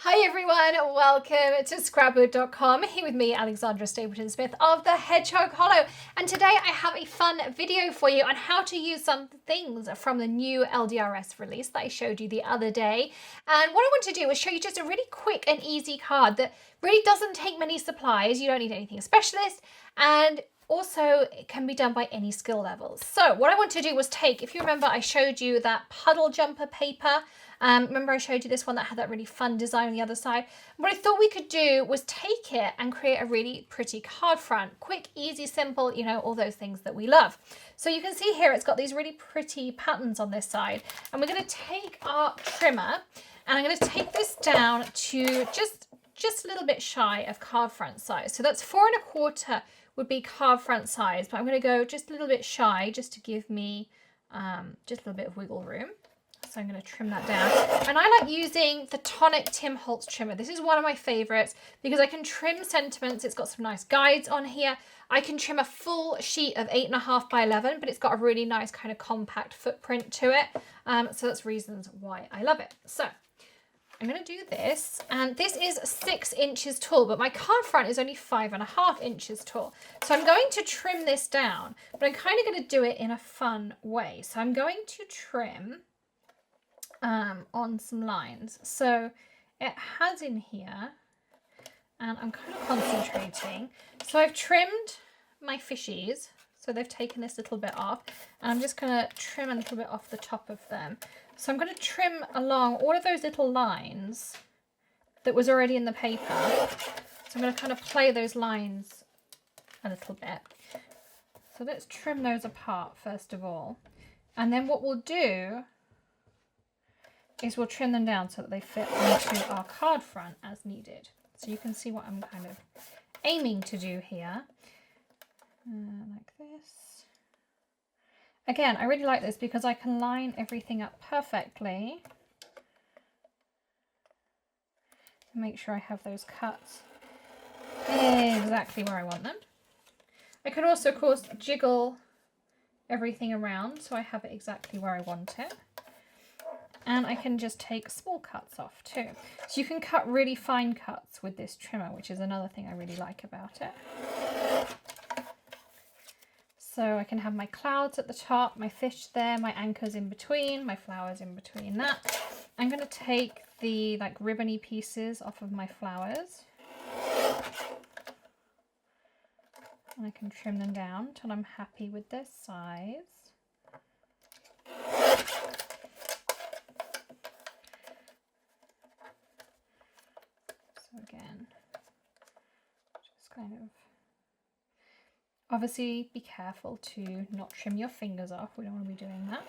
Hi everyone, welcome to Scrapbook.com, here with me, Alexandra Stapleton Smith of the Hedgehog Hollow. And today I have a fun video for you on how to use some things from the new LDRS release that I showed you the other day. And what I want to do is show you just a really quick and easy card that really doesn't take many supplies. You don't need anything specialist, and also it can be done by any skill levels. So what I want to do was take, if you remember, I showed you that puddle jumper paper. Remember I showed you this one that had that really fun design on the other side? What I thought we could do was take it and create a really pretty card front. Quick, easy, simple, you know, all those things that we love. So you can see here it's got these really pretty patterns on this side. And we're going to take our trimmer and I'm going to take this down to just a little bit shy of card front size. So that's 4 1/4 would be card front size, but I'm going to go just a little bit shy just to give me just a little bit of wiggle room. So I'm going to trim that down. And I like using the Tonic Holtz trimmer. This is one of my favorites because I can trim sentiments. It's got some nice guides on here. I can trim a full sheet of 8.5 by 11, but it's got a really nice kind of compact footprint to it. So that's reasons why I love it. So I'm going to do this, and this is 6 inches tall, but my card front is only 5.5 inches tall. So I'm going to trim this down, but I'm kind of going to do it in a fun way. So I'm going to trim on some lines. So it has in here, and I'm kind of concentrating. So I've trimmed my fishies, so they've taken this little bit off, and I'm just going to trim a little bit off the top of them. So I'm going to trim along all of those little lines that was already in the paper. So I'm going to kind of play those lines a little bit. So let's trim those apart first of all. And then what we'll do is we'll trim them down so that they fit into our card front as needed. So you can see what I'm kind of aiming to do here. Like this. Again, I really like this because I can line everything up perfectly. Make sure I have those cuts exactly where I want them. I can also, of course, jiggle everything around so I have it exactly where I want it. And I can just take small cuts off too. So you can cut really fine cuts with this trimmer, which is another thing I really like about it. So I can have my clouds at the top, my fish there, my anchors in between, my flowers in between that. I'm going to take the like ribbony pieces off of my flowers. And I can trim them down till I'm happy with their size. So again, just kind of, obviously be careful to not trim your fingers off. We don't want to be doing that.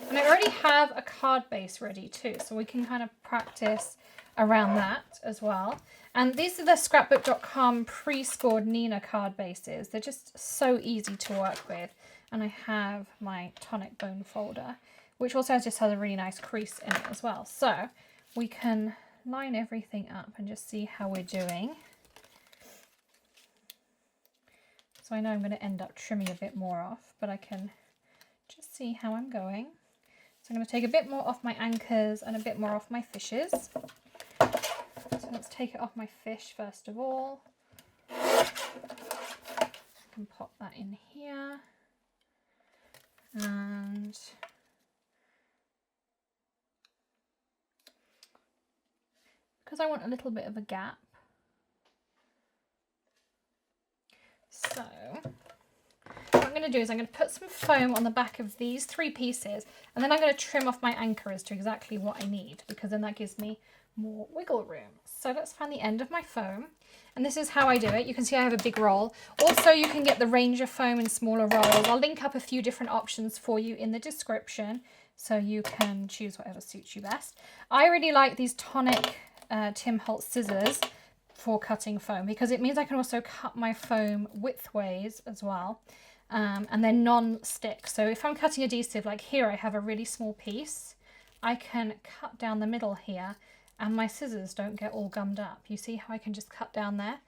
And I already have a card base ready too, so we can kind of practice around that as well. And these are the Scrapbook.com pre-scored Neenah card bases. They're just so easy to work with. And I have my Tonic bone folder, which also just has a really nice crease in it as well. So we can line everything up and just see how we're doing. So I know I'm going to end up trimming a bit more off, but I can just see how I'm going. So I'm going to take a bit more off my anchors and a bit more off my fishes. So let's take it off my fish first of all. I can pop that in here. And because I want a little bit of a gap. So what I'm going to do is I'm going to put some foam on the back of these 3 pieces, and then I'm going to trim off my anchors to exactly what I need, because then that gives me more wiggle room. So let's find the end of my foam, and this is how I do it. You can see I have a big roll. Also, you can get the range of foam in smaller rolls. I'll link up a few different options for you in the description so you can choose whatever suits you best. I really like these Tonic Holtz scissors for cutting foam because it means I can also cut my foam widthways as well, and they're non-stick. So if I'm cutting adhesive, like here I have a really small piece, I can cut down the middle here and my scissors don't get all gummed up. You see how I can just cut down there,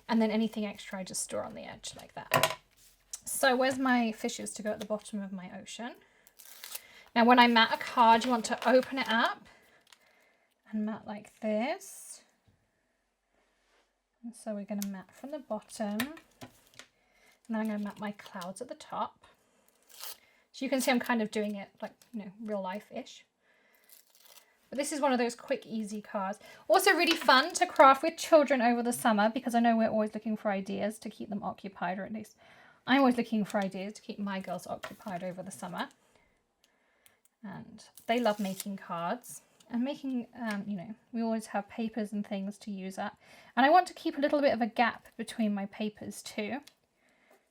and then anything extra I just store on the edge like that. So where's my fishes to go at the bottom of my ocean? Now when I mat a card, you want to open it up and mat like this. And so we're going to mat from the bottom, and then I'm going to mat my clouds at the top. So you can see I'm kind of doing it like, you know, real life-ish. But this is one of those quick, easy cards. Also really fun to craft with children over the summer, because I know we're always looking for ideas to keep them occupied, or at least I'm always looking for ideas to keep my girls occupied over the summer. And they love making cards and making, you know, we always have papers and things to use up. And I want to keep a little bit of a gap between my papers too.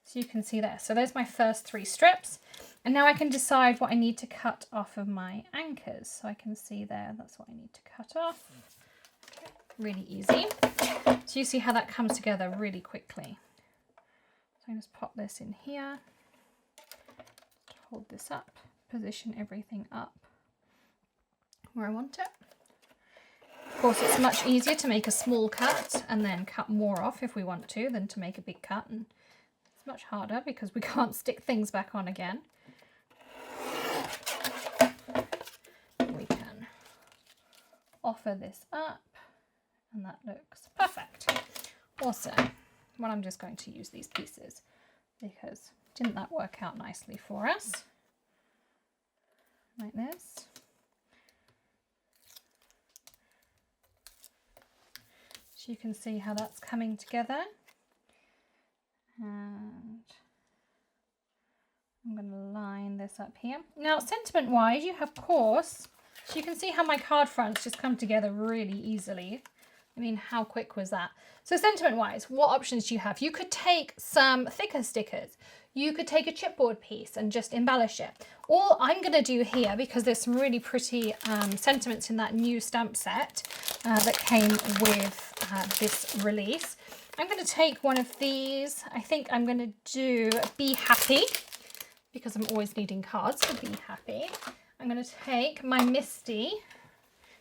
So you can see there. So there's my first 3 strips. And now I can decide what I need to cut off of my anchors. So I can see there, that's what I need to cut off. Okay. Really easy. So you see how that comes together really quickly. So I'm just pop this in here. Hold this up. Position everything up where I want it. Of course, it's much easier to make a small cut and then cut more off if we want to than to make a big cut, and it's much harder because we can't stick things back on again. We can offer this up and that looks perfect. Also, well, I'm just going to use these pieces because didn't that work out nicely for us? Like this. So you can see how that's coming together. And I'm going to line this up here. Now, sentiment wise, you have, of course, so you can see how my card fronts just come together really easily. I mean, how quick was that? So sentiment wise, what options do you have? You could take some thicker stickers. You could take a chipboard piece and just embellish it. All I'm going to do here, because there's some really pretty sentiments in that new stamp set that came with this release. I'm going to take one of these. I think I'm going to do Be Happy, because I'm always needing cards for Be Happy. I'm going to take my MISTI.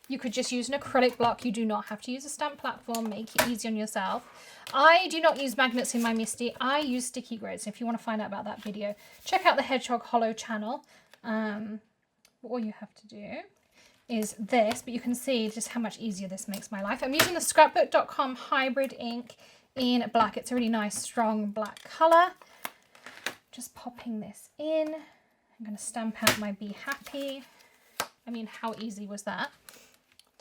You could just use an acrylic block. You do not have to use a stamp platform. Make it easy on yourself. I do not use magnets in my MISTI. I use sticky grids. If you want to find out about that video, check out the Hedgehog Hollow channel. All you have to do is this, but you can see just how much easier this makes my life. I'm using the Scrapbook.com hybrid ink in black. It's a really nice, strong black color. Just popping this in. I'm going to stamp out my Be Happy. I mean, how easy was that?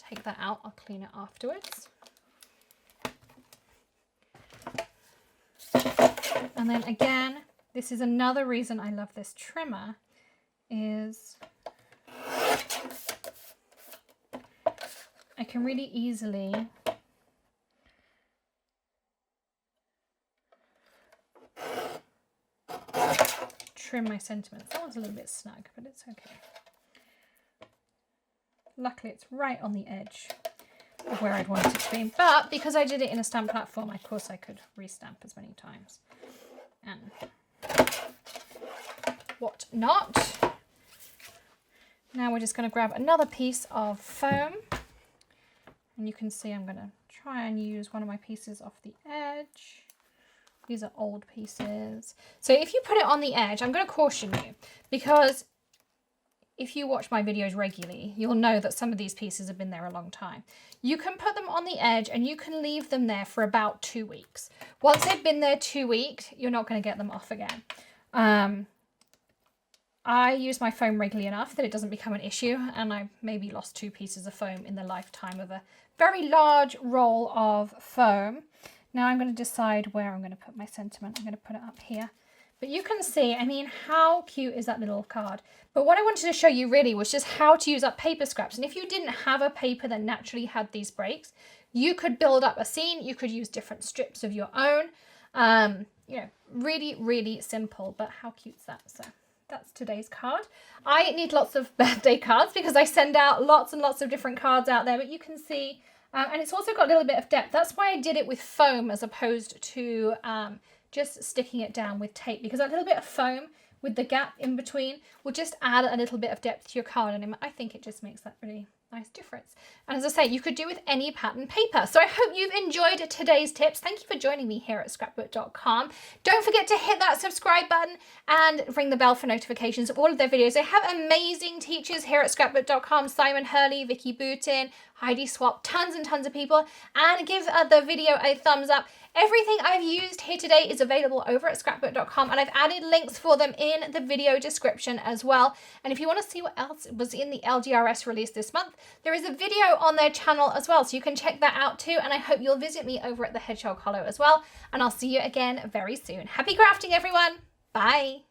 Take that out, I'll clean it afterwards. And then again, this is another reason I love this trimmer, is I can really easily trim my sentiments. That one's a little bit snug, but it's okay. Luckily, it's right on the edge of where I'd want it to be. But because I did it in a stamp platform, of course, I could restamp as many times. And what not. Now we're just going to grab another piece of foam. And you can see I'm going to try and use one of my pieces off the edge. These are old pieces. So if you put it on the edge, I'm going to caution you, because if you watch my videos regularly, you'll know that some of these pieces have been there a long time. You can put them on the edge and you can leave them there for about 2 weeks. Once they've been there 2 weeks, you're not going to get them off again. I use my foam regularly enough that it doesn't become an issue, and I've maybe lost 2 pieces of foam in the lifetime of a very large roll of foam. Now I'm going to decide where I'm going to put my sentiment. I'm going to put it up here. But you can see, I mean, how cute is that little card? But what I wanted to show you really was just how to use up paper scraps. And if you didn't have a paper that naturally had these breaks, you could build up a scene. You could use different strips of your own. You know, really, really simple, but how cute is that? So that's today's card. I need lots of birthday cards because I send out lots and lots of different cards out there, but you can see, and it's also got a little bit of depth. That's why I did it with foam as opposed to just sticking it down with tape, because that little bit of foam with the gap in between will just add a little bit of depth to your card, and I think it just makes that really nice difference. And as I say, you could do with any pattern paper. So I hope you've enjoyed today's tips. Thank you for joining me here at Scrapbook.com. Don't forget to hit that subscribe button and ring the bell for notifications of all of their videos. They have amazing teachers here at Scrapbook.com. Simon Hurley, Vicky Bootin, Heidi swapped tons and tons of people, and give the video a thumbs up. Everything I've used here today is available over at Scrapbook.com, and I've added links for them in the video description as well. And if you want to see what else was in the LDRS release this month, there is a video on their channel as well, so you can check that out too. And I hope you'll visit me over at the Hedgehog Hollow as well. And I'll see you again very soon. Happy crafting, everyone. Bye.